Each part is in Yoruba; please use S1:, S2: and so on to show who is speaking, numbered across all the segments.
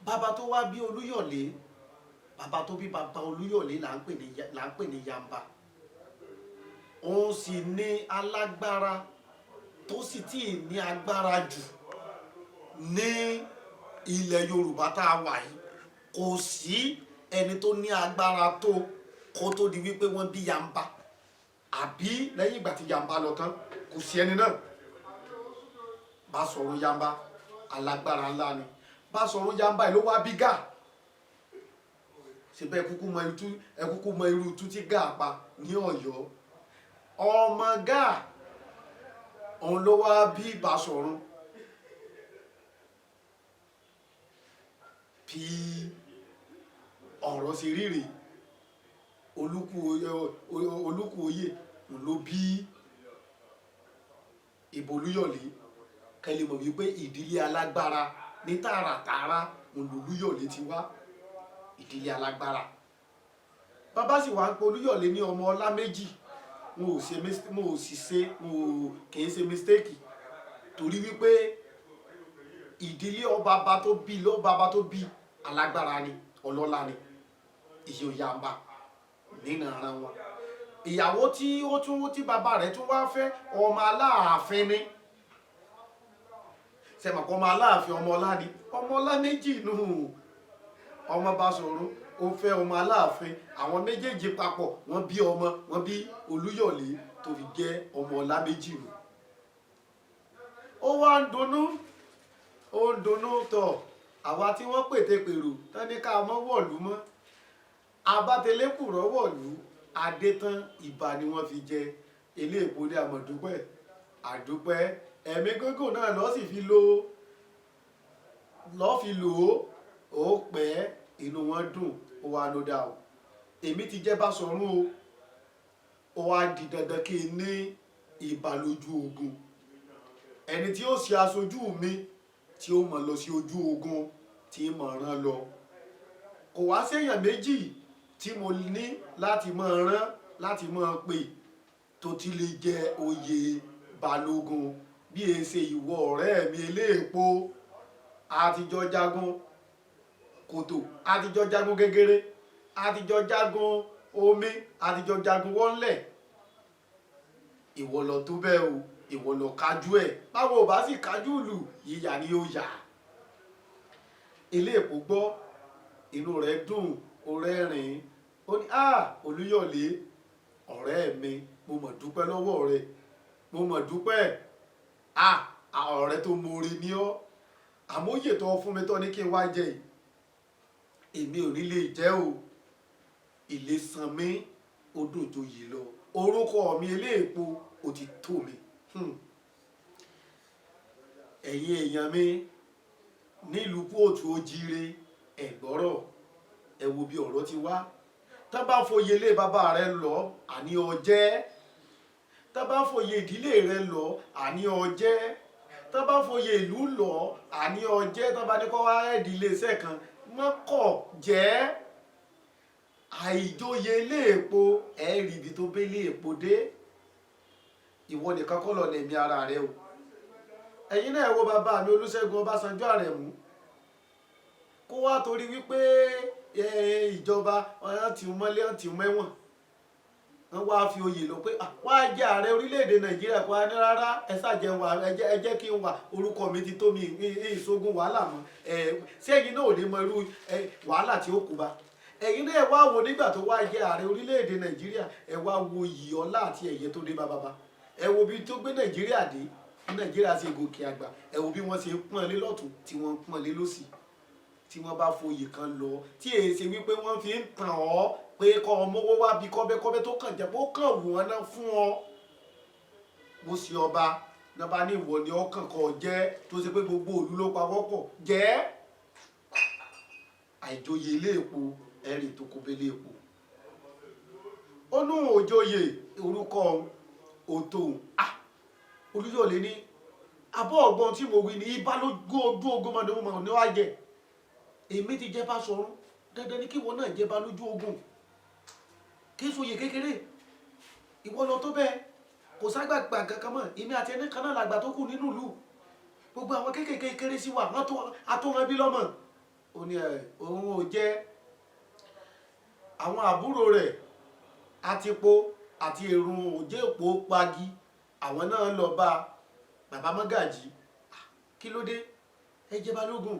S1: bàbá tó wá bí Olúyọ̀lé, bàbá tó bí bàbá Olúyọ̀lé là ń pè ní Yamba. Òun sì ní alágbára tó sì tí ì ní agbára jù ní ilẹ̀ Yorùbá tá a wà yìí. Kò sí ẹni tó ní agbára tó kó tó di wípé wọ́n bí Yamba, àbí lẹ́yìn ìgbà tí Yamba lọ tán kò sí ẹni náà. Basọ̀run Yamba alágbára ńlá ni. Basọ̀run Yamba ló wá bí Gáà. Síbẹ̀ ẹ kúkú mọ irú tú tí Gáà pa ní Ọ̀yọ́. Ọmọ Gáà òun ló wá bí Basọ̀run. Bí ọ̀rọ̀ ṣe rí rèé, Olúkúoyè ló bí Ìbà Olúyọ̀lé. Kẹ́lẹ́ mọ̀ wípé ìdílé alágbára ní tààràtààrà Olúyọ̀lé ti wá, ìdílé alágbára. Bàbá sì wá ń pe Olúyọ̀lé ní ọmọ ọlá méjì. Kìí ṣe mistake, torí wípé ìdílé ọba tó bí alágbára ni, ọlọ́lá ni, ìyó Yamba nínú ara wọn. Ìyàwó tí bàbá rẹ̀ tún wá fẹ́ ọmọ Aláàfin ni. Sẹ́mọ̀ kọ́ ọmọ Aláàfin ọmọ ọlá ni, ọmọ ọlá méjì nù. Ọmọ Basọ̀run ó fẹ́ ọmọ Aláàfin, àwọn méjèèjì papọ̀ wọ́n bí Olúyọ̀lé tó fi jẹ́ ọmọ ọlá méjì nù. Ó wá ń dunnú tọ̀ àwa tí wọ́n pète pèrò tán ní ká mọ́ wọ̀lú mọ́. Abátẹlẹ́kùrọ̀ wọ̀lú, adé tán ìbà ni wọ́n fi jẹ. Eléèpo ní àmọ̀dúpẹ́ àdúpẹ́, ẹ̀mí gógùn náà lọ́ sì fi lò ó pẹ́, inú wọn dùn, ó wá ló dá o. Èmi ti jẹ́ Basọ̀run o, ó wá di dandan kí n ní ìbà lójú ogun. Ẹni tí ó ṣe aṣojú mi tí ó mọ̀ lọ sí ojú ogun tí mọ̀ rán lọ. Kò wá séèyàn méjì tí mo ní láti mọ̀ rán láti mọ̀ pè tó ti lè jẹ oyè balógun bí è ṣe ìwọ ọ̀rẹ́ mi eléèpo. Àtijọ́ jagun kòtò, àtijọ́ jagun gẹ́gẹ́rẹ́, àtijọ́ jagun omi, àtijọ́ jagun wọ́nlẹ̀. Ìwọ lọ tó bẹ́ẹ̀ o, ìwọ lọ kájú ẹ̀. Báwo bá sì kájú lù, yíyà ni ó yà. Eléèpo gbọ́, inú rẹ̀ dùn, ó rẹ́rìn-ín. Ó ní Olúyọ̀lé ọ̀rẹ́ mi, mo mọ̀ dúpẹ́ lọ́wọ́ rẹ̀, mo mọ̀ dúpẹ́. Ọ̀rẹ́ tó mọ̀ọ́re ní ọ́. Àmóyè tó fún mi tọ́ ní kí n wá jẹ yìí, èmi ò ní lè jẹ́ o. Ilé san mí ó dùn tó yìí lọ. Orúkọ mi eléèpo ó ti tó mi. Ẹ̀yin èèyàn mi nílùú Kóòtù Òjíire, ẹ̀gbọ́rọ̀, ẹ wo bí ọ̀rọ̀ ti wá. Tá bá foyè lé bàbá rẹ lọ, àní ọjẹ́. Tá bá foyè ìdílé rẹ lọ, àní ọjẹ́. Tá bá foyè ìlú lọ, àní ọjẹ́. Tá bá ní kó wá ìdílé iṣẹ́ kan, mọ́kọ̀ jẹ́. Àìjòyè Eléèpo ẹ̀rí ibi tó bẹ́ Eléèpo dé. Ìwọ nìkan kọ́ lọ lẹ̀mí ara rẹ o. Ẹ̀yin náà wo bàbá mi Olúṣẹ́gun Ọbásanjọ́ Àrẹ̀mú, kó wá torí wípé ìjọba wọn ti mọ́lé wọn ti mẹ́wọ̀n, wọ́n wá fi oyè lọ pé wọ́n á jẹ́ ààrẹ orílẹ̀-èdè Nàìjíríà. Kó wá ní rárá, ẹ ṣàjẹ́ wà, ẹ jẹ́ kí n wà, orúkọ mi ti tó mi, ìṣógun wàhálà mọ́. Ṣé ẹ̀yin náà ò ní mọ irú wàhálà tí ó kù bá? Ẹ̀yin náà wá wo nígbà tó wá jẹ́ ààrẹ orílẹ̀-èdè Nàìjíríà, ẹ wá wo iyì ọlá àti ẹ̀yẹ tó dé bá bàbá. Ẹ wo bí tó gbé Nàìjíríà dé, bí Nàìjíríà ṣe gòkè àgbà. Ẹ wo bí wọ́n ṣe pọ́n lé lọ́tùn tí wọ́n ń pọ́n lé lósì. Tí wọ́n bá foyè kan lọ, tí èyí ṣe wípé wọ́n fi ń tàn ọ́ pé kọ́ ọmọ owó wá bí kọ́bẹ́kọ́bẹ́ tó kàn jẹ́ pé ó kàn wù wọ́n náà fún ọ. Mo sì ọba náà bá ní ìwọ ni ọkàn kan jẹ́, tó ṣe pé gbogbo òlú ló pawọ́pọ̀ jẹ́. Àìjòyè Eléèpo ẹ̀rì tó kó bẹ́ Eléèpo. Ó nú òjòyè orúkọ òtò. Olúyọ̀lé ní abọ́ ọ̀gbọ́n tí mo wí ní ibà lójú ojú ogun mọ̀ ní wá jẹ. Èmi ti jẹ́ Basọ̀run, dandan ní kí ìwọ náà jẹ́ bá lójú ogun. Kí sóyè kékeré, ìwọ lọ tó bẹ́ẹ̀, kò ságbàgbà kankan mọ́. Èmi àti ẹni kan náà làgbà tó kù nínú ìlú. Gbogbo àwọn kéékèèké kéré sí wa, àtúnran bí lọ́mọ. ó ní òun ò jẹ́. Àwọn àbúrò rẹ̀ Atipo àti Èrùn Òjé Èpò Pagi àwọn náà lọ bá bàbá Mọ́gàjí. Kí ló dé? Ẹ jẹ́ Balógun,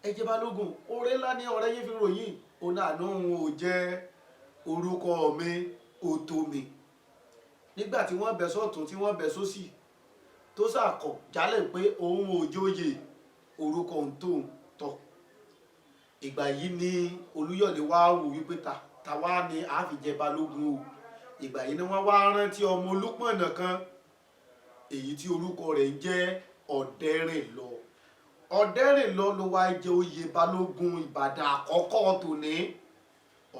S1: ẹ jẹ́ Balógun, oore ńlá ni ọ̀rẹ́ yín fi ròyìn. Ó náà ní òun ò jẹ́, orúkọ mi ò tó mi. Nígbà tí wọ́n bẹ̀ sọ́tún tí wọ́n bẹ̀ sósì tó sàkọ̀ jálẹ̀ pé òun ò jóyè, orúkọ òun tó ń tọ̀. Ìgbà yìí ni Olúyọ̀lé wá wò wípé ta wá ní a fi jẹ Balógun o. Ìgbà yìí ni wọ́n wá rántí ọmọ Olúpọ̀nà kan èyí tí orúkọ rẹ̀ ń jẹ́ Ọ̀dẹ́rìnlọ. Ọ̀dẹ́rìnlọ ló wá jẹ oyè Balógun Ìbàdàn àkọ́kọ́ tòní.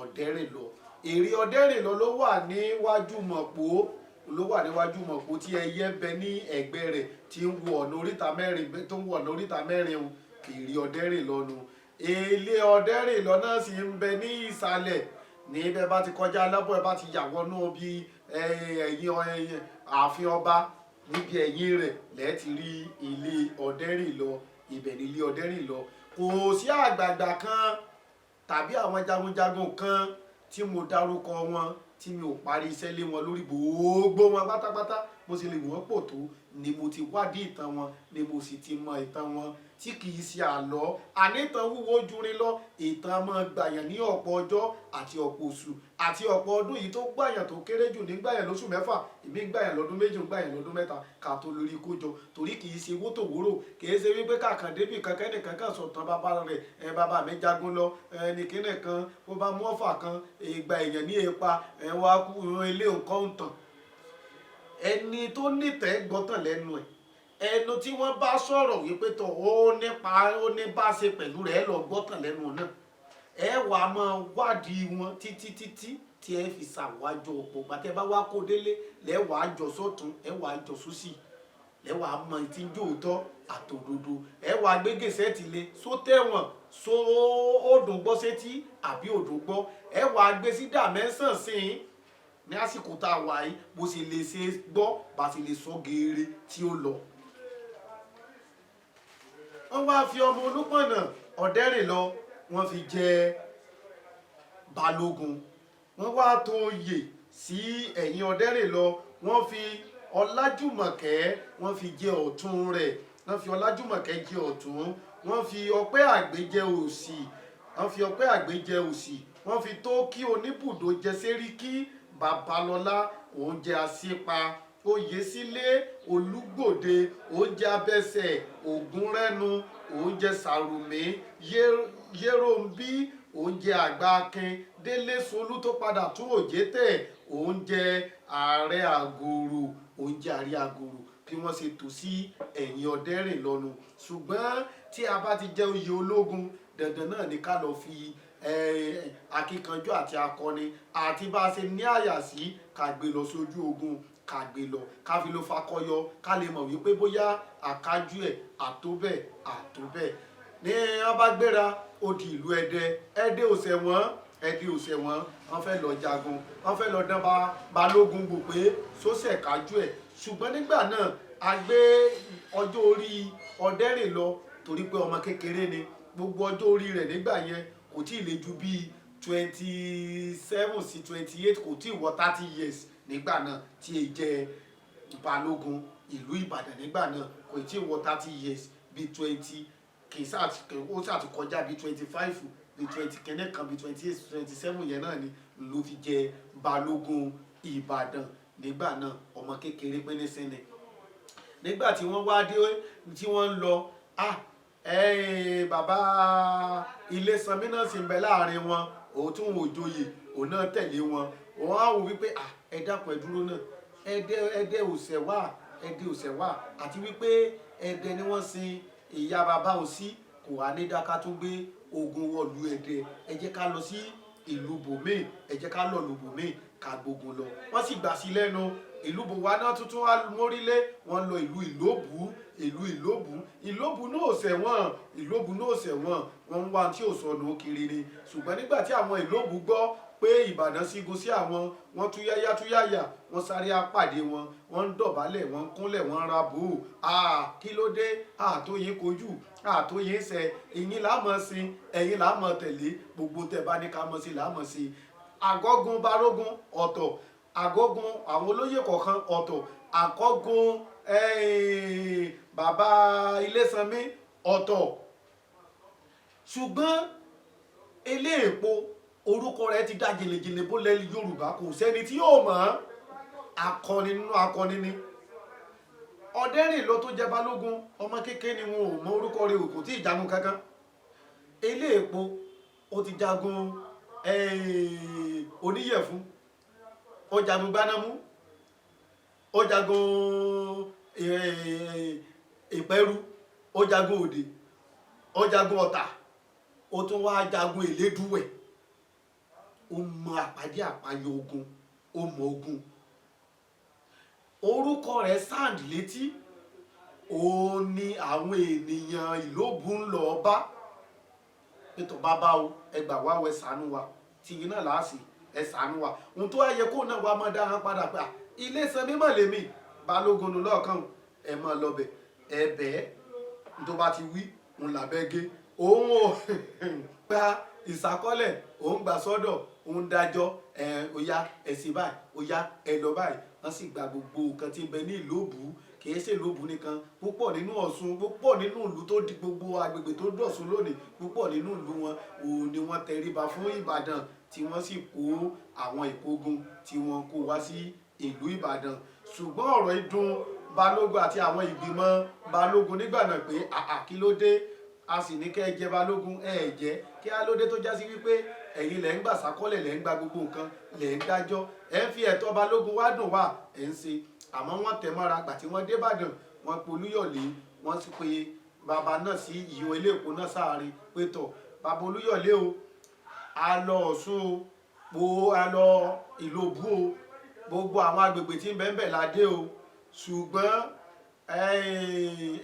S1: Ọ̀dẹ́rìnlọ, ère Ọ̀dẹ́rìnlọ ló wà níwájú Mọ̀pó, ló wà níwájú Mọ̀pó tí ẹyẹ bẹ ní ẹ̀gbẹ́ rẹ̀ tí ń wo ọ̀nà oríta mẹ́rin tó ń wo ọ̀nà oríta mẹ́rin o. Ère Ọ̀dẹ́rìnlọ nu. Ilé Ọ̀dẹ́rìnlọ náà sì ń bẹ ní ìsàlẹ̀. Ní bẹ́ẹ̀ bá ti kọjá Alábọ̀, ẹ bá ti yà wọnú bí ẹ̀yìn ààfin ọba, níbi ẹ̀yìn rẹ̀ lẹ́ẹ̀ ti rí ilé Ọ̀dẹ́rìnlọ. Ibẹ̀ ni ilé Ọ̀dẹ́rìnlọ. Kò sí àgbààgbà kan tàbí àwọn jagunjagun kan tí mo dárúkọ wọn tí mi ò parí iṣẹ́ lé wọn lórí. Gbogbo wọn pátápátá mo sì lè wọ́n pò tó ni mo ti wádìí ìtàn wọn, ni mo sì ti mọ ìtàn wọn tí kì í ṣe àlọ́. Ànítàn wúwo jùrin lọ. Ìtàn máa gbàyàn ní ọ̀pọ̀ ọjọ́ àti ọ̀pọ̀ oṣù àti ọ̀pọ̀ ọdún. Yìí tó gbàyàn tó kéré jù ní gbàyàn lóṣù 6, èmi gbàyàn lọ́dún 2, gbàyàn lọ́dún 3 ká tó lórí kójọ. Torí kì í ṣe owó tó wúrò, kì í ṣe wípé kàkàn débì kankan nìkan kan sọ̀tàn bàbá rẹ̀, bàbá mi jagun lọ, ẹnìkínì kan ó bá mú ọ̀fà kan, ìgbà èèyàn ní ipa wá kú ilé nǹkan ń tàn. Ẹni tó nítẹ̀ẹ́ gbọ́tàn lẹ́nu ẹ̀, ẹnu tí wọ́n bá sọ̀rọ̀ wípé tó ó ní bá ṣe pẹ̀lú rẹ̀ lọ gbọ́tàn lẹ́nu náà. Ẹ wà máa wádìí wọn títí tí ẹ fi ṣàwájọ ọ̀pọ̀ pàtẹ́ bá wá kó délé lẹ́wàá jọ sọ́tún, ẹ wàá jọ sósì, lẹ́wàá mọ tí ń jòótọ́ àtòdodo. Ẹ wàá gbégèsè ti le só tẹ̀wọ̀n só òdùn gbọ́ sétí àbí òdùn gbọ́. Ẹ wàá gbé sí dàmẹ́sàn sí i ní àsìkò tá a wà yìí bó ṣe lè ṣe gbọ́ bá ṣe lè sọ geere tí ó lọ. Wọ́n wá fi ọmọ Olúpọ̀nà Ọ̀dẹ́rìnlọ wọ́n fi jẹ Balógun. Wọ́n wá tó oyè sí ẹ̀yìn Ọ̀dẹ́rìnlọ. Wọ́n fi Ọlájùmọ̀kẹ́ wọ́n fi jẹ ọ̀tún rẹ̀. Wọ́n fi Ọlájùmọ̀kẹ́ jẹ ọ̀tún. Wọ́n fi Ọpẹ́ Àgbé jẹ òsì. Wọ́n fi Ọpẹ́ Àgbé jẹ òsì. Wọ́n fi Tóókì Oníbùdó jẹ Séríkí. Babalọ́lá òun jẹ Asípa. Oyèsílé Olúgbòde òun jẹ Abẹ́sẹ̀. Ògúnrẹ́nu òun jẹ Sàrùmí. Yéròmbí òun jẹ Àgbákin. Délé Solú tó padà tún Òjé tẹ̀ òun jẹ Ààrẹ Àgòrò. Òun jẹ Ààrẹ Àgòrò. Bí wọ́n ṣe tò sí ẹ̀yìn Ọ̀dẹ́rìnlọ nù. Ṣùgbọ́n tí a bá ti jẹ oyè ológun, dandan náà ni ká lọ fi akíkanjú àti akọni àti bá a ṣe ní àyà sí ká gbé lọ sójú ogun, ká gbé lọ ká fi ló fakọyọ ká lè mọ̀ wípé bóyá àkájú ẹ̀ àtóbẹ̀. Ní wọ́n bá gbéra ó di ìlú Ẹdẹ. Ẹdẹ ò ṣẹ̀wọ̀n. Wọ́n fẹ́ lọ jagun, wọ́n fẹ́ lọ dán Balógun wò pé sóṣẹ̀ kájú ẹ̀. Ṣùgbọ́n nígbà náà a gbé ọjọ́ orí Ọ̀dẹ́rìnlọ torí pé ọmọ kékeré ni. Gbogbo ọjọ́ orí rẹ̀ nígbà yẹn kò tí ì lè ju bíi 27 sí 28, kò tí ì wọ 30 years nígbà náà tí è jẹ́ Balógun ìlú Ìbàdàn. Nígbà náà kò tí ì wọ 30 years, bíi 20 kì í ṣàti kọjá bíi 25, bíi 20 kẹ́nẹ́ kan, bíi 28, 27 yẹn náà ni ló fi jẹ Balógun Ìbàdàn. Nígbà náà ọmọ kékeré pínísí ni. Nígbà tí wọ́n wá dé tí wọ́n ń lọ, bàbá Ilésanmí náà sì ń bẹ láàrin wọn. Òun tún wò joyè, òun náà tẹ̀lé wọn. Wọ́n á wò wípé ẹ dákun ẹ dúró náà. Ẹdẹ ò ṣẹ̀ wá àti wípé Ẹdẹ ni wọ́n sin ìyá bàbá òun sí. Kò wá ní dáká tó gbé ogun wọ̀lú Ẹdẹ. Ẹ jẹ́ ká lọ sí ìlú bòmíì, ẹ jẹ́ ká lọ lù bòmíì ká gbógun lọ. Wọ́n sì gbà sí lẹ́nu. Ìlú bòwá náà tuntun wá mórílé. Wọ́n lọ ìlú Ìlóbù náà ò ṣẹ̀wọ̀n. Wọ́n ń wá tí ò sọnù kiri ni. Ṣùgbọ́n nígbà tí àwọn Ìlóbù gbọ́ pé Ìbàdàn sígun sí àwọn, wọ́n túyáyá wọ́n sáré apàdé wọn. Wọ́n ń dọ̀bálẹ̀, wọ́n ń kúnlẹ̀, wọ́n ń ra bò. Kí ló dé? Tó yín kojú. àtòyè ṣe ìyìn láàmọ̀ sí ẹ̀yìn láàmọ̀ tẹ̀lé gbogbo tẹ̀ bá ní ká mọ̀ sí láàmọ̀ sí àgọ́gun balógun ọ̀tọ̀ àgọ́gun àwọn olóyè kọ̀ọ̀kan ọ̀tọ̀ àkọ́gun bàbá Ilésanmí ọ̀tọ̀ ṣùgbọ́n Eléèpo orúkọ rẹ̀ ti dá jìnnìjìnnì bó lẹ́lí Yorùbá kò sẹ́ni tí yóò mọ̀ akọni nínú akọni ni Ọ̀dẹ́rìnlọ tó jẹ balógun ọmọ kékeré ni wọn ò mọ orúkọ rẹ̀ kò tí ì jagun kankan Eléèpo ó ti jagun Oníyẹ̀fún ó jagun Gbánámú ó jagun Ìpẹ́rù ó jagun Òde ó jagun Ọ̀tà ó tún wá jagun Elédùwẹ̀ ó mọ àpàdé àpàyọ ogun ó mọ ogun orúkọ rẹ̀ sáàndì létí òun ni àwọn ènìyàn Ìlóbù ń lọ bá ètò bàbá o ẹgbà wá wẹ ṣàánú wa tìyín náà láàsì ẹ ṣàánú wa ohun tó yẹ kó náà wá máa dáhùn padà pé Ilésanmí mọ̀ lèmi balógun lọ́ọ̀kan ẹ máa lọbẹ̀ ẹ bẹ́ẹ̀ tó bá ti wí òun làbẹ́ gé òun ò gba ìṣàkọọ́lẹ̀ òun gbà sọ́dọ̀ òun dájọ́ ọ̀yá ẹ̀sìn báyìí ọ̀yá ẹ lọ báyìí wọ́n sì gba gbogbo nǹkan tí ń bẹ ní Ìlóbù kìí ṣe Ìlóbù nìkan púpọ̀ nínú Ọ̀ṣun púpọ̀ nínú ìlú tó di gbogbo agbègbè tó dọ̀ṣun lónìí púpọ̀ nínú ìlú wọn òun ni wọ́n tẹríba fún Ìbàdàn tí wọ́n sì kó àwọn ìkógun tí wọ́n kó wá sí ìlú Ìbàdàn ṣùgbọ́n ọ̀rọ̀ ìdùn balógun àti àwọn ìgbìmọ̀ balógun nígbà náà pé kí ló dé a sì ní kẹ́ ẹ jẹ balógun ẹ jẹ́ kí á ló dé tó já sí wípé ẹ̀yin lẹ́ ń gbà sákọ́lẹ̀ lẹ́ ń gba gbogbo nǹkan lẹ́ ń dájọ́ ẹ ń fi ẹ̀tọ́ balógun wá dùn wá ẹ̀ ń ṣe àmọ́ wọ́n tẹ̀ mọ́ra gbà tí wọ́n dé Ìbàdàn wọ́n pe Olúyọ̀lé wọ́n sì pe bàbá náà sí ìyó Eléèpo náà sáàrin pé tọ̀ bàbá Olúyọ̀lé o a lọ Ọ̀ṣun o a lọ Ìlóbù o gbogbo àwọn agbègbè tí ń bẹ ń bẹ la dé o ṣùgbọ́n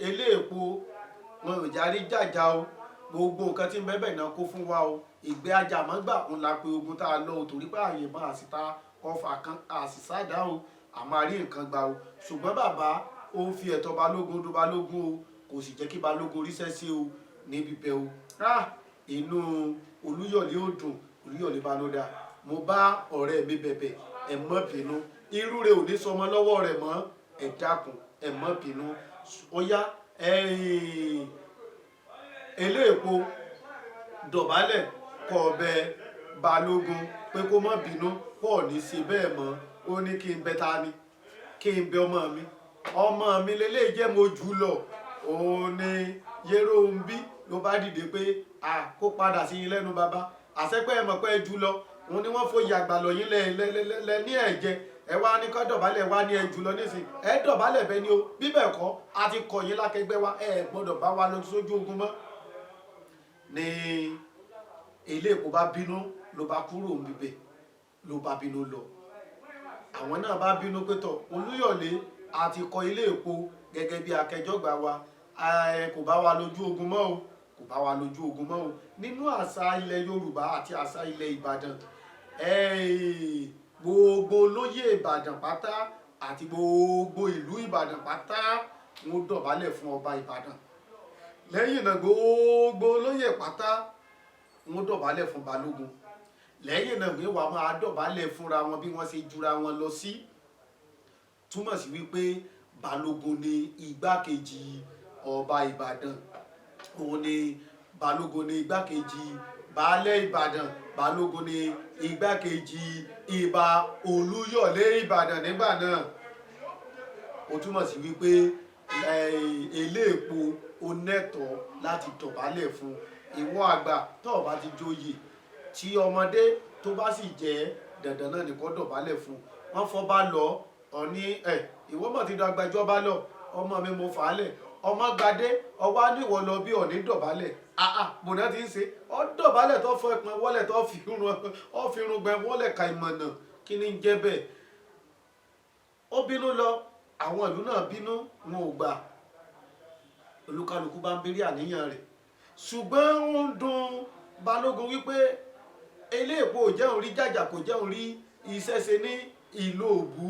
S1: Eléèpo wọn ò járí jàjà o gbogbo nǹkan tí ń bẹ ń bẹ náà kó fún wa o ìgbé ajàmọ́gbà ń la pé ogun tá a lọ o torí pé àyè bá àsìta ọfà kan àsìsádà o àmọ́ rí nǹkan gbà o ṣùgbọ́n bàbá ó ń fi ẹ̀tọ́ balógun dún balógun o kò sì jẹ́ kí balógun ríṣẹ́ sí o níbi bẹ́ẹ̀ o inú Olúyọ̀lé ó dùn Olúyọ̀lé bá ló dá mo bá ọ̀rẹ́ mi bẹ̀bẹ̀ ẹ má bínú irú rẹ̀ ò ní sọmọ lọ́wọ́ rẹ̀ mọ́ ẹ dákun ẹ má bínú ó yá Eléèpo dọ̀bálẹ̀ kó bẹ balógun pé kó má bínú pọ̀ ní ṣe bẹ́ẹ̀ mọ́ ó ní kí n bẹ ta ni kí n bẹ ọmọ mi lélẹ́yìí jẹ́ mo jù lọ òun ni Yéróńbí ló bá dìde pé kó padà sí yín lẹ́nu bàbá àṣẹpẹ́ ẹ mọ̀ pé ẹ jù lọ òun ni wọ́n fòye àgbà lọ yín lẹ ní ẹ̀jẹ̀ ẹ wá ní kọ́ dọ̀bálẹ̀ wá ní ẹ jù lọ nísìn ẹ dọ̀bálẹ̀ bẹ́ẹ̀ ni o bí bẹ́ẹ̀ kọ́ a ti kọ̀ yín lákẹgbẹ́ wa ẹ gbọ́dọ̀ bá wa lọ sójú ogun mọ́ ni Eléèpo bá bínú ló bá kúrò níbẹ̀ ló bá bínú lọ àwọn náà bá bínú pé tọ̀ Olúyọ̀lé àti kọ Eléèpo gẹ́gẹ́ bí akẹjọ́gbà wa kò bá wa lójú ogun mọ́ o kò bá wa lójú ogun mọ́ o nínú àṣà ilẹ̀ Yorùbá àti àṣà ilẹ̀ Ìbàdàn gbogbo olóyè Ìbàdàn pátá àti gbogbo ìlú Ìbàdàn pátá wọ́n dọ̀bálẹ̀ fún ọba Ìbàdàn lẹ́yìn náà gbogbo olóyè pátá wọ́n dọ̀bálẹ̀ fún balógun lẹ́yìn náà gbé wa máa dọ̀bálẹ̀ fúnra wọn bí wọ́n ṣe jura wọn lọ sí túmọ̀ sí wípé balógun ni igbákejì ọba Ìbàdàn òun ni balógun ni igbákejì baálẹ̀ Ìbàdàn balógun ni igbákejì ìbà Olúyọ̀lé Ìbàdàn nígbà náà ó túmọ̀ sí wípé Eléèpo ó nẹ́tọ̀ọ́ láti dọ̀bálẹ̀ fún ìwọ àgbà tó bá ti joyè tí ọmọdé tó bá sì jẹ́ dandan náà nìkan dọ̀bálẹ̀ fún wọn fọ́ bá lọ ọ̀ní ìwọ mọ̀ ti dàgbà ìjọba lọ ọmọ mi mo fà á lẹ̀ ọmọ gbadé ọwọ́ níwọ̀ lọ bí ọ̀ní dọ̀bálẹ̀ bùnà ti ń ṣe ọ dọ̀bálẹ̀ tó fọ ìpọn wọlé tó fi irun gbẹ wọlé ka ìmọ̀nà kí ni ń jẹ́ bẹ́ẹ̀ ó bínú lọ àwọn ìlú náà bínú wọn ò gbà olúkálùkù bá ń béèrè àníyàn rẹ̀ ṣùgbọ́n ó ń dùn balógun wípé Eléèpo ò jẹun rí jàjà kò jẹun rí iṣẹ́ ṣe ní Ìlóbù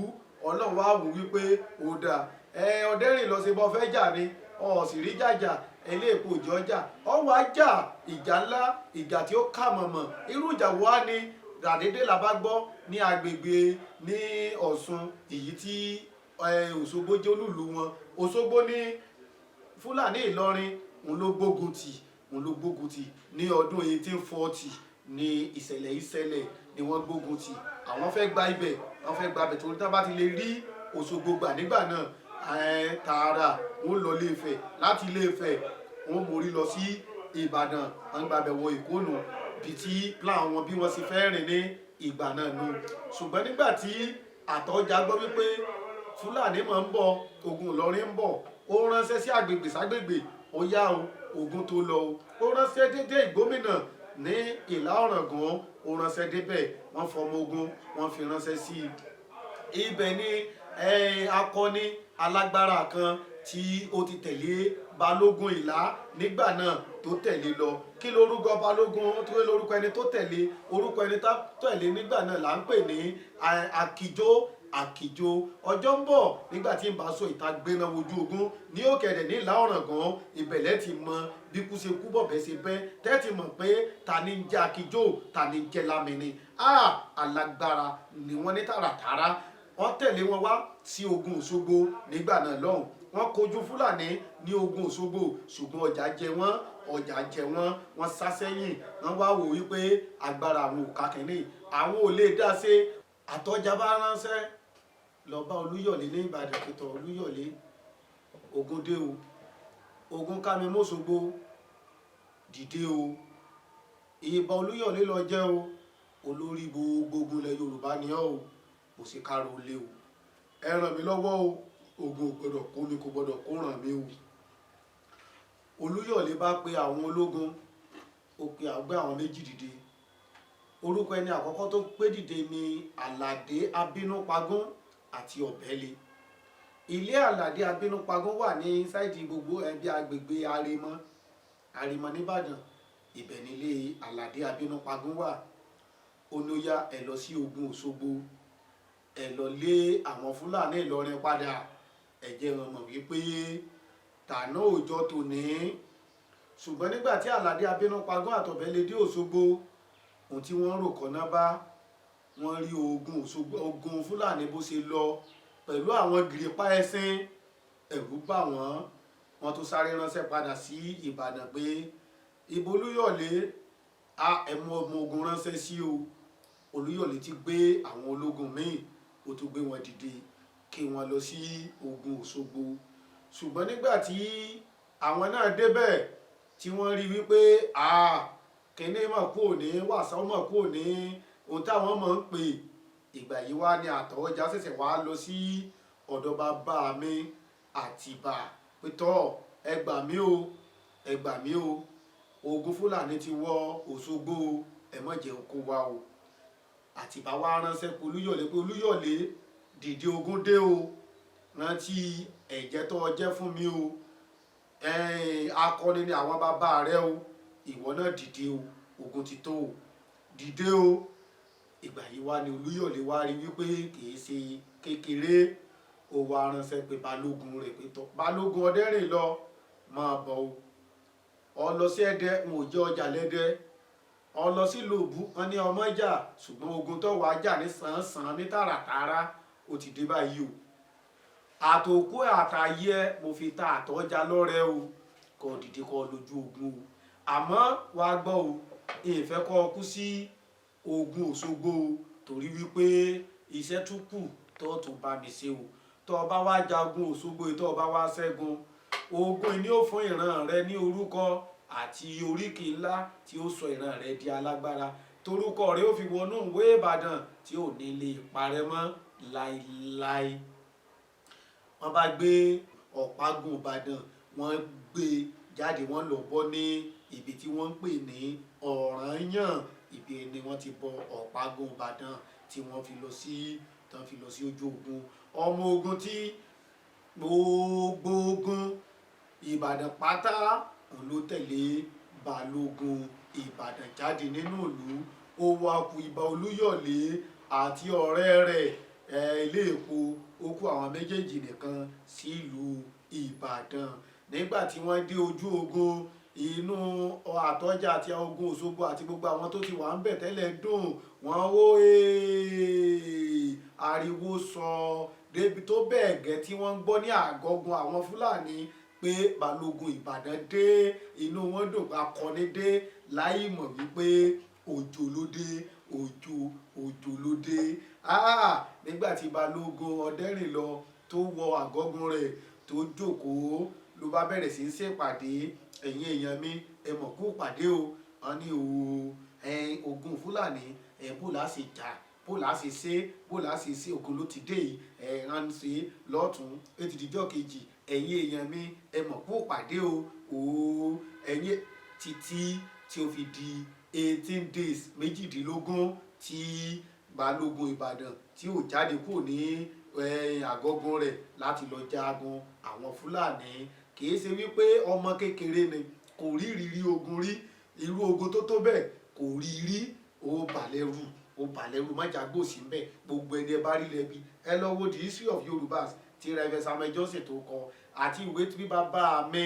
S1: ọlọ́run wá wò wípé ó dáa Ọ̀dẹ́rìnlọ ṣe bọ́ fẹ́ jà ni sì rí jàjà ilé epo òjò ọjà ọwọ́ ajá ìjà ńlá ìjà tí ó kà mọ̀mọ̀ irú ìjà wo á ní dàdédé la bá gbọ́ ní agbègbè ní Ọ̀ṣun èyí tí Òṣogbo jẹ́ olúùlú wọn Òṣogbo ní Fúlàní Ìlọrin òun ló gbógun tì ní ọdún 1840 ní ìṣẹ̀lẹ̀ ni wọ́n gbógun tì àwọn fẹ́ gba ibẹ̀ torí tá bá ti lè rí Òṣogbo gbà nígbà náà tààrà wọ́n lọ Ilé-Ifẹ̀ láti Ilé-Ifẹ̀ wọ́n mórí lọ sí Ìbàdàn wọ́n gbàbẹ̀ wọ Ìkónù bí tí plan wọn bí wọ́n sì fẹ́ rìn ní ìgbà náà nù ṣùgbọ́n nígbà tí Àtaọ́ja gbọ́ wípé Fúlàní máa ń bọ̀ ogun Ìlọrin ń bọ̀ ó ránṣẹ́ sí àgbègbè ságbègbè ó yá o ogun tó lọ ó ránṣẹ́ dédé Ìgbómìnà ní Ìlá Ọ̀ràngún ó ránṣẹ́ débẹ̀ wọ́n fọmọ ogun wọ́n fi ránṣẹ́ sí ibẹ̀ ní akọni alágbára kan tí ó ti tẹ̀lé Balógun Ìlá nígbà náà tó tẹ̀lé lọ kí lórúkọ Balógun tó lórúkọ ẹni tó tẹ̀lé orúkọ ẹni tó tẹ̀lé nígbà náà là ń pè ní Àkìjó ọjọ́ ń bọ̀ nígbà tí ń bá sọ ìta gbéná wojú ogun ní Òkèdè ní Ìlá Ọ̀ràngún ìbẹ̀lẹ̀ ti mọ bí kú ṣe kú bọ̀bẹ̀ ṣe bẹ́ tẹ́tì mọ̀ pé ta ni ń jẹ́ Àkìjó ta ni ń jẹ́ Lámìnì alágbára ni wọ́n ní tààràtàrà wọ́n tẹ̀lé wọn wá sí ogun Òṣogbo nígbà náà lọ́hùn wọ́n kojú Fúlàní ní ogun Òṣogbo ṣùgbọ́n ọjà jẹ wọ́n wọ́n sá sẹ́yìn wọ́n wá wò wípé agbára àwọn ò kákẹ́ni àwọn ò lè dá sí Àtaọ́ja bá ránṣẹ́ lọ bá Olúyọ̀lé ní Ìbàdàn pẹ̀tọ̀ Olúyọ̀lé ogun dé o ogun ká mi mọ́ṣogbo dìde o ìbà Olúyọ̀lé lọ jẹ́ o olórí gbogbo ilẹ̀ Yorùbá ni ọ́ o kò sí kárò lé o ẹ ràn mí lọ́wọ́ o ogun gbọ́dọ̀ kó ni kò gbọ́dọ̀ kó ràn mí o Olúyọ̀lé bá pe àwọn ológun ó pe àgbẹ̀ àwọn méjì dìde orúkọ ẹni àkọ́kọ́ tó pé dìde ni Àlàdé Abínúpagún àti Ọ̀bẹ́lé ilé Àlàdé Abínúpagún wà ní sáìdì gbogbo ẹbí agbègbè Àrèmọ nìbàdàn ibẹ̀ nílé Àlàdé Abínúpagún wà onóyá ẹ lọ sí ogun Òṣogbo ẹ lọ lé àwọn Fúlàní Ìlọrin padà ẹ jẹ́ wọn mọ̀ wípé tàná òòjọ́ tòní ṣùgbọ́n nígbà tí Àlàdé Abínúpagún àtọ̀bẹ́lé dé Òṣogbo ohun tí wọ́n rò kọ́ná bá wọ́n rí ogun Òṣogbo ogun Fúlàní bó ṣe lọ pẹ̀lú àwọn gìrìpá ẹṣin ẹ̀rù bà wọ́n tó sáré ránṣẹ́ padà sí Ìbàdàn pé ibo Olúyọ̀lé ẹ̀mú ọmọ ogun ránṣẹ́ sí o Olúyọ̀lé ti gbé àwọn ológun míì ó tún gbé wọn dìde kí wọ́n lọ sí ogun Òṣogbo ṣùgbọ́n nígbà tí àwọn náà débẹ̀ tí wọ́n rí wípé kíní mọ̀ kú òní wàsá mọ̀ kú òní ohun táwọn mọ̀ ń pè ìgbà yìí wá ní Àtaọ́ja ṣẹ̀ṣẹ̀ wá lọ sí ọ̀dọ̀ bàbá mi Àtìbà pétọ́ ẹ gbà mí o ogun Fúlàní ti wọ Òṣogbo ẹ má jẹ́ kó wá o Àtìbà wá ránṣẹ́ pé Olúyọ̀lé dìde ogun dé o rántí ẹ̀jẹ̀ tó jẹ́ fún mi o akọni ni àwọn bàbá rẹ o ìwọ náà dìde o ogun ti tó o dìde o ìgbà yìí wá ní Olúyọ̀lé wá rí wípé kìí ṣe kékeré ó wá ránṣẹ́ pé balógun rẹ̀ pé tọ́ balógun Ọdẹ́rìn lọ máa bọ̀ o ọ lọ sí Ẹdẹ n ò jẹ́ ọjà lẹ́dẹ́ ọ lọ sí Lòbú wọn ní ọmọ jà ṣùgbọ́n ogun tó wàá jà ní sàn-án ní tààràtààrà ó ti dé báyìí o àtòkú àtàyẹ mo fi ta Àtaọ́ja lọ́rẹ o kó dìde kó lójú ogun o àmọ́ wàá gbọ́ o ìfẹ́ kó kú sí ogun Òṣogbo o torí wípé iṣẹ́ tún kù tó tún bá mi ṣe o tó o bá wá jagun Òṣogbo tó o bá wá ṣẹ́gun ogun ni ó fún ìran rẹ ní orúkọ àti oríkì ńlá tí ó sọ ìran rẹ di alágbára torúkọ rẹ ó fi wọnú ìwé Ìbàdàn tí ò ní lè parẹ́ mọ́ láíláí wọ́n bá gbé Ọ̀págun Ìbàdàn wọ́n gbé jáde wọ́n lọ bọ́ ní ibi tí wọ́n ń pè ní Ọ̀rànyàn ibi ni wọ́n ti bọ Ọ̀págun Ìbàdàn tí wọ́n fi lọ sí ojú ogun ọmọ ogun tí gbogbo ogun Ìbàdàn pátá òun ló tẹ̀lé Balógun Ìbàdàn jáde nínú ìlú ó wá kù Ìbà Olúyọ̀lé àti ọ̀rẹ́ rẹ̀ ilé èpo ó kù àwọn méjèèjì nìkan sí ìlú Ìbàdàn nígbà tí wọ́n dé ojú ogun inú Àtọ́jà àti ogun Òṣogbo àti gbogbo àwọn tó ti wà ń bẹ̀ tẹ́lẹ̀ dùn wọ́n wó ariwo sọ débi tó bẹ́ẹ̀ gẹ́ tí wọ́n ń gbọ́ ní àgọ́gun àwọn Fúlàní pé Balógun Ìbàdàn dé inú wọn dùn akọni dé láì mọ̀ wípé òjò ló dé òjò ló dé nígbà tí Balógun Ọdẹ́rìnlọ tó wọ àgọ́gun rẹ̀ tó jókòó ló bá bẹ̀rẹ̀ sí í ṣèpàdé ẹ̀yin èèyàn mi ẹ mọ̀ kó pàdé o wọn ní ogun Fúlàní bó la ṣe jà bó la ṣe ṣe bó la ṣe ṣe ogun ló ti dé yìí ránṣẹ́ lọ́tún ètò ìdíjọ́ kejì ẹ̀yin èèyàn mi ẹ mọ̀ kó pàdé o ẹ̀yin títí tí ó fi di 18 days méjìdínlógún tí Balógun Ìbàdàn tí ò jáde kúrò ní àgọ́gun rẹ̀ láti lọ jagun àwọn Fúlàní kìí ṣe wípé ọmọ kékeré ni kò rí ìrírí ogun rí irú ogun tó tó bẹ́ẹ̀ kò rí rí ó bàlẹ́rù májàgbó sí ń bẹ̀ gbogbo ẹni ẹ bá rí lẹ́bi ẹ lọ wo the history of Yorùbás ti Rev. Samuel Johnson tó kọ àti ìwé tí bàbá mi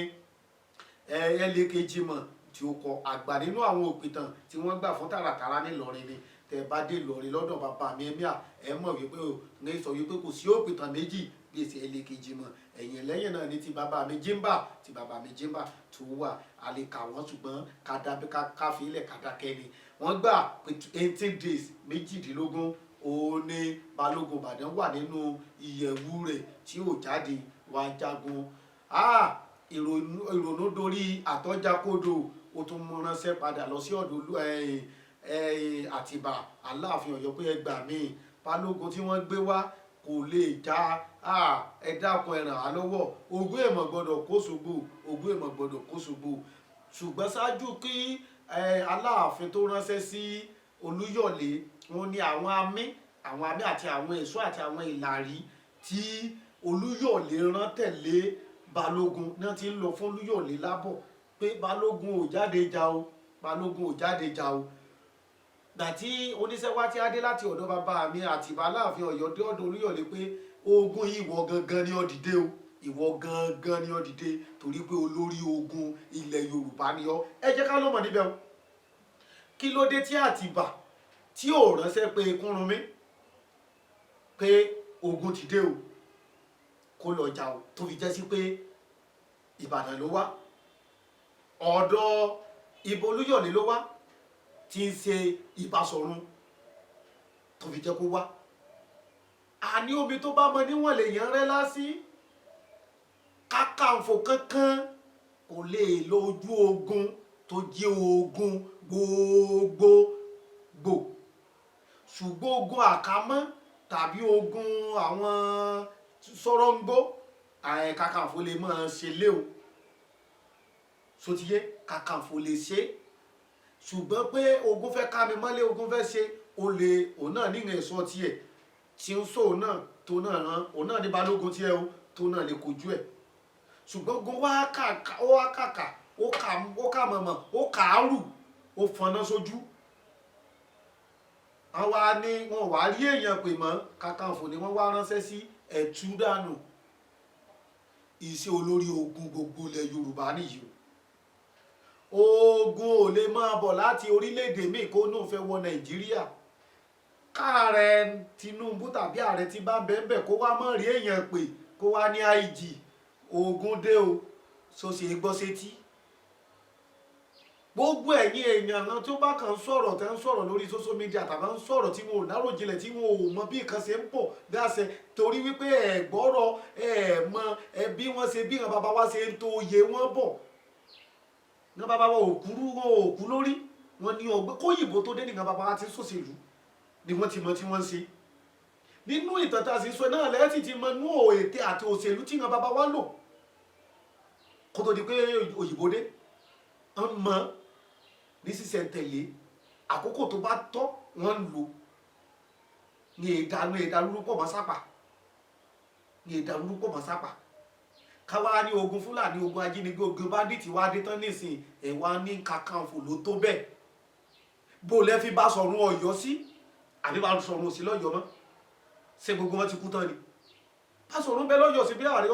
S1: ẹlẹ́kejì mọ̀ tí ó kọ àgbà nínú àwọn òpìtàn tí wọ́n gbà fún tààràtàrà nílọrin ni tẹ bá dé Ìlọrin lọ́dọ̀ bàbá mi ẹ̀míà ẹ mọ̀ wípé ní sọ wípé kò sí òpìtàn méjì bí èsì ẹlẹ́kejì mọ̀ ẹ̀yìn lẹ́yìn náà ni ti bàbá mi Jimba tó wà àlekà wọn ṣùgbọ́n káfílẹ̀ kàdákẹ́ ni wọ́n gbà pé 18 days méjìdínlógún òun ni Balógun Ìbàdàn wà nínú ìyẹ̀wù rẹ̀ tí ò jáde wá jagun ìrònú dorí Àtọ́jà kodò ó tún mú ránṣẹ́ padà lọ sí ọ̀dọ̀ Àtìbà Aláàfin Ọ̀yọ́ pé ẹ gbà mí Balógun tí wọ́n gbé wá kò lè já ẹ dákun ẹ ràn á lọ́wọ́ ogún èèmọ̀ gbọ́dọ̀ kó ṣògbó ṣùgbọ́n ṣáájú kí Aláàfin tó ránṣẹ́ sí Olúyọ̀lé wọn ni àwọn àmì àti àwọn ẹ̀ṣọ́ àti àwọn ìlàrí tí Olúyọ̀lé rán tẹ̀lé Balógun náà ti ń lọ fún Olúyọ̀lé lábọ̀ pé Balógun ò jáde jà o gbàtí oníṣẹ́ wá tí a dé láti ọ̀dọ̀ bàbá mi Àtìbà Aláàfin Ọ̀yọ́ dé ọ̀dọ̀ Olúyọ̀lé pé ogun ìwọ gangan ni ó dìde o ìwọ gangan ni ó dìde torí pé olórí ogun ilẹ̀ Yorùbá ni ọ́ ẹ jẹ́ ká ló mọ̀ níbẹ̀ o kí ló dé tí Àtìbà tí ò ránṣẹ́ pé Kúrúnmí pé ogun ti dé o kó lọ jà o tó fi jẹ́ sí pé Ìbàdàn ló wá ọ̀dọ̀ ìbò Olúyọ̀lé ló wá tí ń ṣe Ìbáṣọ̀run tó fi jẹ́ kó wá àní omi tó bá mọ níwọ̀n lè yàn rẹ́ lásì Kakanfò kankan kò lè lọ ojú ogun tó jẹ́ ogun gbogbogbò ṣùgbọ́n ogun àkámọ́ tàbí ogun àwọn Ṣóróńgbó Kakanfò lè máa ṣe léwu sotiye Kakanfò lè ṣe ṣùgbọ́n pé ogun fẹ́ ká mi mọ́lé ogun fẹ́ ṣe olè òun náà nígbà ẹ̀sọ́ tiẹ̀ tí ń sọ òun náà tó náà rán òun náà ní Balógun tiẹ̀ o tó náà lè kojú ẹ̀ ṣùgbọ́n ogun wá kàkà ó kà mọ̀mọ̀ ó kàárù ó fọná sójú àwa ni wọn wá rí èèyàn pè mọ́ Kakanfò ni wọ́n wá ránṣẹ́ sí ẹ̀tú dànù iṣẹ́ olórí ogun gbogbo ilẹ̀ Yorùbá nìyí ogun ò lè máa bọ̀ láti orílẹ̀-èdè míì kó náà fẹ́ wọ Nàìjíríà káàrẹ Tinubu tàbí ààrẹ tí bá bẹ́ẹ̀ kó wá mọ́ rí èèyàn pè kó wá ní IG ogun dé o so ṣe gbọ́ sétí gbogbo ẹ̀yin èèyàn náà tó bá kàn sọ̀rọ̀ tẹ́ ń sọ̀rọ̀ lórí social media tàbí ń sọ̀rọ̀ tí wọn ò láròjinlẹ̀ tí wọn ò mọ bí nǹkan ṣe ń pọ̀ dáṣẹ torí wípé ẹ̀ gbọ́rọ̀ ẹ̀ mọ bí wọ́n ṣe bí ìran bàbá wa ṣe ń tó oyè wọn bọ̀ ní bàbá wa òkú lórí wọn ní ọgbẹ́ kóyìnbó tó dé nìkan bàbá wa ti ń ṣòṣèlú ni wọ́n ti mọ tí wọ́n ń ṣe nínú ìtàn tá a sì sọ náà lẹ́yìn tí ti mọ inú ète àti òṣèlú tí ìran bàbá wa lò kó tó di pé òyìnbó dé ń mọ ní sísẹ̀ntẹ̀lé àkókò tó bá tọ́ wọ́n ń lò ní ìdálórúpọ̀ mọ́ sápà káwá ní ogun Fúlàní ogun ajínigbé ogun báńdíìtì wá dé tán nísìn ẹ̀wá ní Kakanfò ló tó bẹ́ẹ̀ bó lẹ́ fi Báṣọ̀run Ọ̀yọ́ sí àbí Báṣọ̀run òsì lọ́yọ́ mọ́ ṣé gbogbo wọn ti kú tán ni Basọ̀run bẹ lọ́yọ̀ ṣe bí ààrẹ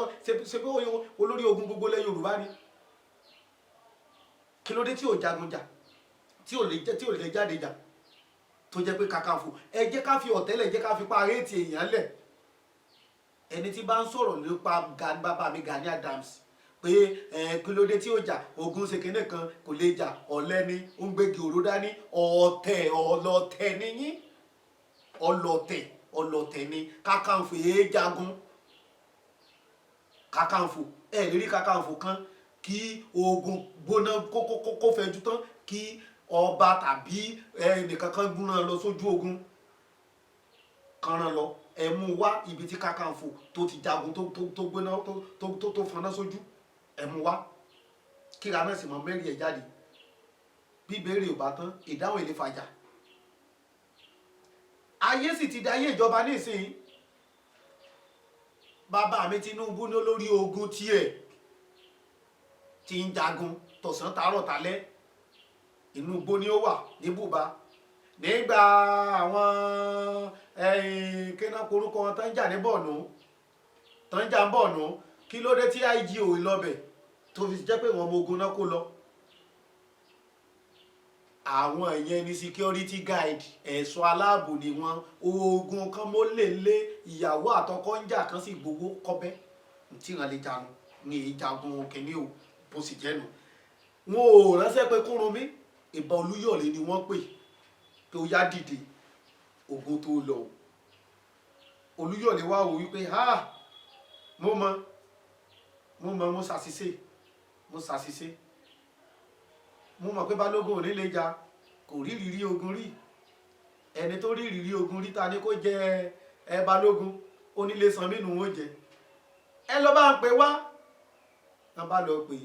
S1: ṣe bí olórí ogun gbogbo lẹ Yorùbá ni. Kí ló dé tí ò jagun jà tí ò lè jáde jà tó jẹ́ pé Kakanfò ẹ jẹ́ ká fi ọ̀tẹ́lẹ̀ jẹ́ ká fi pa réètì èèyàn lẹ̀. Ẹni tí bá ń sọ̀rọ̀ nípa bàbá mi Gani Adams pé kí ló dé tí ó jà ogun ṣe kinní kan kò lè jà ọ̀lẹ ni ó ń gbégi òró dání ọlọ̀tẹ̀ níyín ọlọ̀tẹ̀ ni Kakanfò èé jagun. Kakanfò ẹ lè rí Kakanfò kan kí ogun gbóná kó fẹjú tán kí ọba tàbí ẹnìkan kan gbúná lọ sójú ogun kanran lọ ẹ mú wá ibi tí Kakanfò tó ti jagun tó gbóná tó faná sójú ẹ mú wá kíra náà sì mọ mẹ́rin ẹ̀ jáde bí ìbéèrè ò bá tán ìdáhùn èlé fàjà. Ayé sì ti dáyé ìjọba nísìnyí. Bàbá mi Tinubu ní olórí ogun tiẹ̀ tí ń jagun tọ̀sán tàárọ̀ talẹ́ inú igbó ni ó wà ní bùbá nígbà àwọn kéná korúkọ wọn tán jà ní Borno tán jà ń Borno kí ló dé tí IG ò lọbẹ̀ tó fi jẹ́ pé wọn ọmọ ogun náà kó lọ. Àwọn ìyẹn ní security guide ẹ̀ṣọ́ aláàbò ni wọn ogun kan mọ́ lè lé ìyàwó àtọkọ ń jà kan sì gbowó kọ́bẹ́ tí wọn lè jagun ní ìjagun kìíní o bó sì jẹ́nu. Wọn ò ránṣẹ́ pé Kúrúnmí ìbà Olúyọ̀lé ni wọ́n pè tó yá dìde ogun tó lọ. Olúyọ̀lé wá wò wípé mo ṣàṣìṣe mo mọ̀ pé Balógun ò ní lè jà kò rí ìrírí ogun rí. Ẹni tó rí ìrírí ogun rí ta ni kó jẹ Balógun Onílé Sanmí nù ó jẹ ẹ lọ bá ń pè wá wọn bá lọ pè